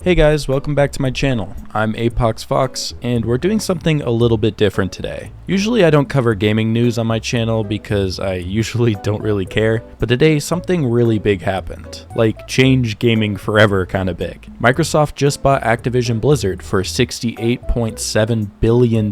Hey guys, welcome back to my channel. I'm Apox Fox, and we're doing something a little bit different today. Usually I don't cover gaming news on my channel because I usually don't really care, but today something really big happened. Like, change gaming forever kind of big. Microsoft just bought Activision Blizzard for $68.7 billion,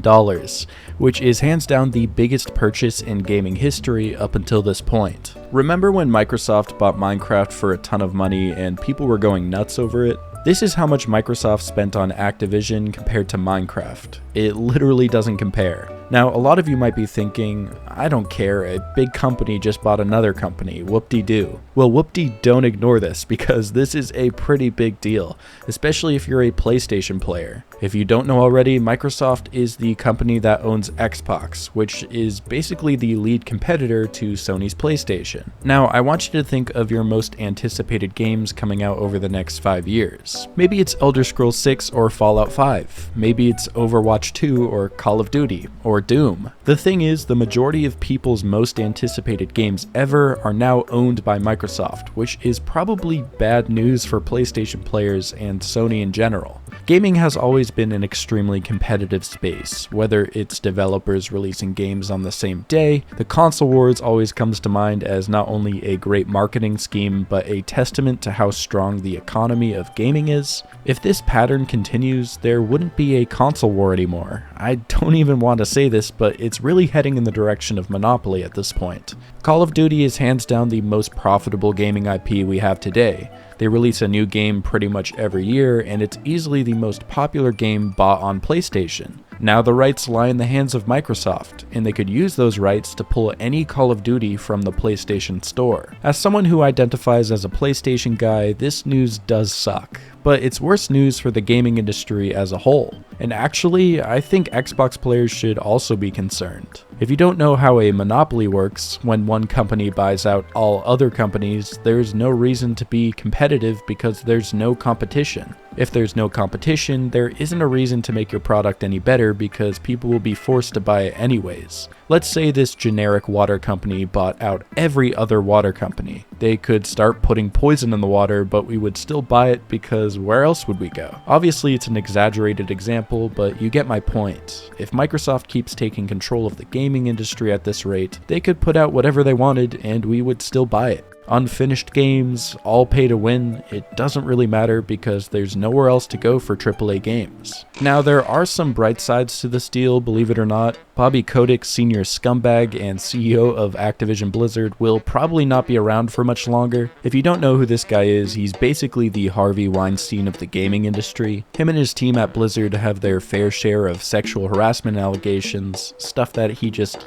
which is hands down the biggest purchase in gaming history up until this point. Remember when Microsoft bought Minecraft for a ton of money and people were going nuts over it? This is how much Microsoft spent on Activision compared to Minecraft. It literally doesn't compare. Now, a lot of you might be thinking, I don't care, a big company just bought another company, whoop-de-doo. Well, whoop-de, don't ignore this, because this is a pretty big deal, especially if you're a PlayStation player. If you don't know already, Microsoft is the company that owns Xbox, which is basically the lead competitor to Sony's PlayStation. Now, I want you to think of your most anticipated games coming out over the next 5 years. Maybe it's Elder Scrolls 6 or Fallout 5. Maybe it's Overwatch 2 or Call of Duty or Doom. The thing is, the majority of people's most anticipated games ever are now owned by Microsoft, which is probably bad news for PlayStation players and Sony in general. Gaming has always been an extremely competitive space, whether it's developers releasing games on the same day. The console wars always comes to mind as not only a great marketing scheme, but a testament to how strong the economy of gaming is. If this pattern continues, there wouldn't be a console war anymore. I don't even want to say this, but it's really heading in the direction of monopoly at this point. Call of Duty is hands down the most profitable gaming IP we have today. They release a new game pretty much every year, and it's easily the most popular game bought on PlayStation. Now the rights lie in the hands of Microsoft, and they could use those rights to pull any Call of Duty from the PlayStation Store. As someone who identifies as a PlayStation guy, this news does suck. But it's worse news for the gaming industry as a whole. And actually, I think Xbox players should also be concerned. If you don't know how a monopoly works, when one company buys out all other companies, there's no reason to be competitive because there's no competition. If there's no competition, there isn't a reason to make your product any better because people will be forced to buy it anyways. Let's say this generic water company bought out every other water company. They could start putting poison in the water, but we would still buy it because where else would we go? Obviously, it's an exaggerated example, but you get my point. If Microsoft keeps taking control of the gaming industry at this rate, they could put out whatever they wanted and we would still buy it. Unfinished games, all pay to win, it doesn't really matter because there's nowhere else to go for AAA games. Now, there are some bright sides to this deal, believe it or not. Bobby Kotick, senior scumbag and CEO of Activision Blizzard, will probably not be around for much longer. If you don't know who this guy is, he's basically the Harvey Weinstein of the gaming industry. Him and his team at Blizzard have their fair share of sexual harassment allegations, stuff that he just,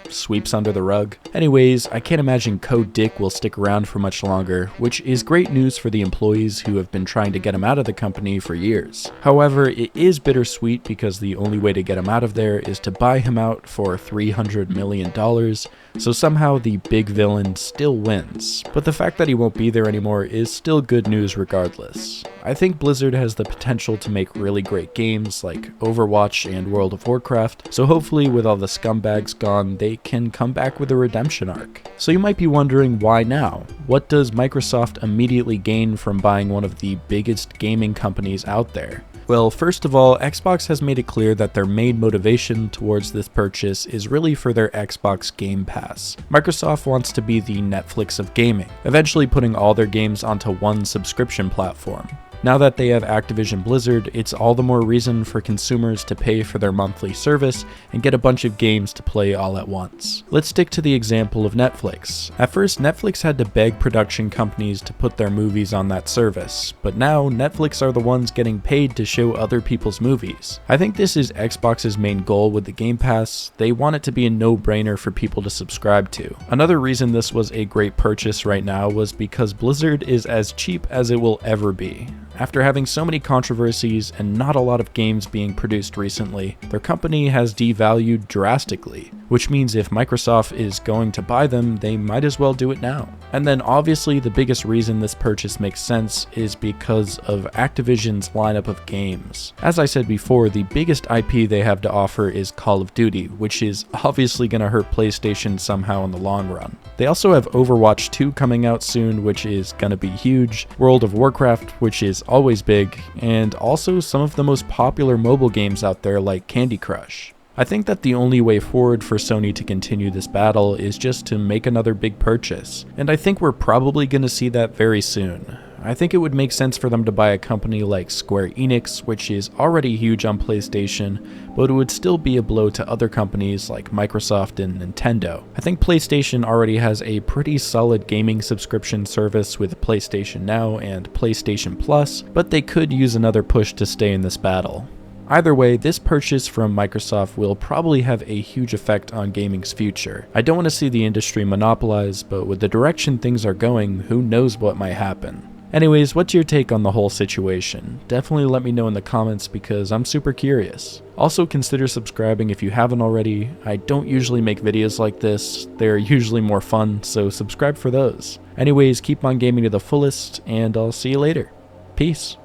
sweeps under the rug. Anyways, I can't imagine Dick will stick around for much longer, which is great news for the employees who have been trying to get him out of the company for years. However, it is bittersweet because the only way to get him out of there is to buy him out for $300 million, so somehow the big villain still wins. But the fact that he won't be there anymore is still good news regardless. I think Blizzard has the potential to make really great games like Overwatch and World of Warcraft, so hopefully with all the scumbags gone, they can come back with a redemption arc. So you might be wondering, why now? What does Microsoft immediately gain from buying one of the biggest gaming companies out there? Well, first of all, Xbox has made it clear that their main motivation towards this purchase is really for their Xbox Game Pass. Microsoft wants to be the Netflix of gaming, eventually putting all their games onto one subscription platform. Now that they have Activision Blizzard, it's all the more reason for consumers to pay for their monthly service and get a bunch of games to play all at once. Let's stick to the example of Netflix. At first, Netflix had to beg production companies to put their movies on that service, but now Netflix are the ones getting paid to show other people's movies. I think this is Xbox's main goal with the Game Pass. They want it to be a no-brainer for people to subscribe to. Another reason this was a great purchase right now was because Blizzard is as cheap as it will ever be. After having so many controversies and not a lot of games being produced recently, their company has devalued drastically, which means if Microsoft is going to buy them, they might as well do it now. And then obviously the biggest reason this purchase makes sense is because of Activision's lineup of games. As I said before, the biggest IP they have to offer is Call of Duty, which is obviously going to hurt PlayStation somehow in the long run. They also have Overwatch 2 coming out soon, which is going to be huge, World of Warcraft, which is always big, and also some of the most popular mobile games out there like Candy Crush. I think that the only way forward for Sony to continue this battle is just to make another big purchase, and I think we're probably going to see that very soon. I think it would make sense for them to buy a company like Square Enix, which is already huge on PlayStation, but it would still be a blow to other companies like Microsoft and Nintendo. I think PlayStation already has a pretty solid gaming subscription service with PlayStation Now and PlayStation Plus, but they could use another push to stay in this battle. Either way, this purchase from Microsoft will probably have a huge effect on gaming's future. I don't want to see the industry monopolized, but with the direction things are going, who knows what might happen. Anyways, what's your take on the whole situation? Definitely let me know in the comments because I'm super curious. Also consider subscribing if you haven't already. I don't usually make videos like this, they're usually more fun, so subscribe for those. Anyways, keep on gaming to the fullest, and I'll see you later. Peace.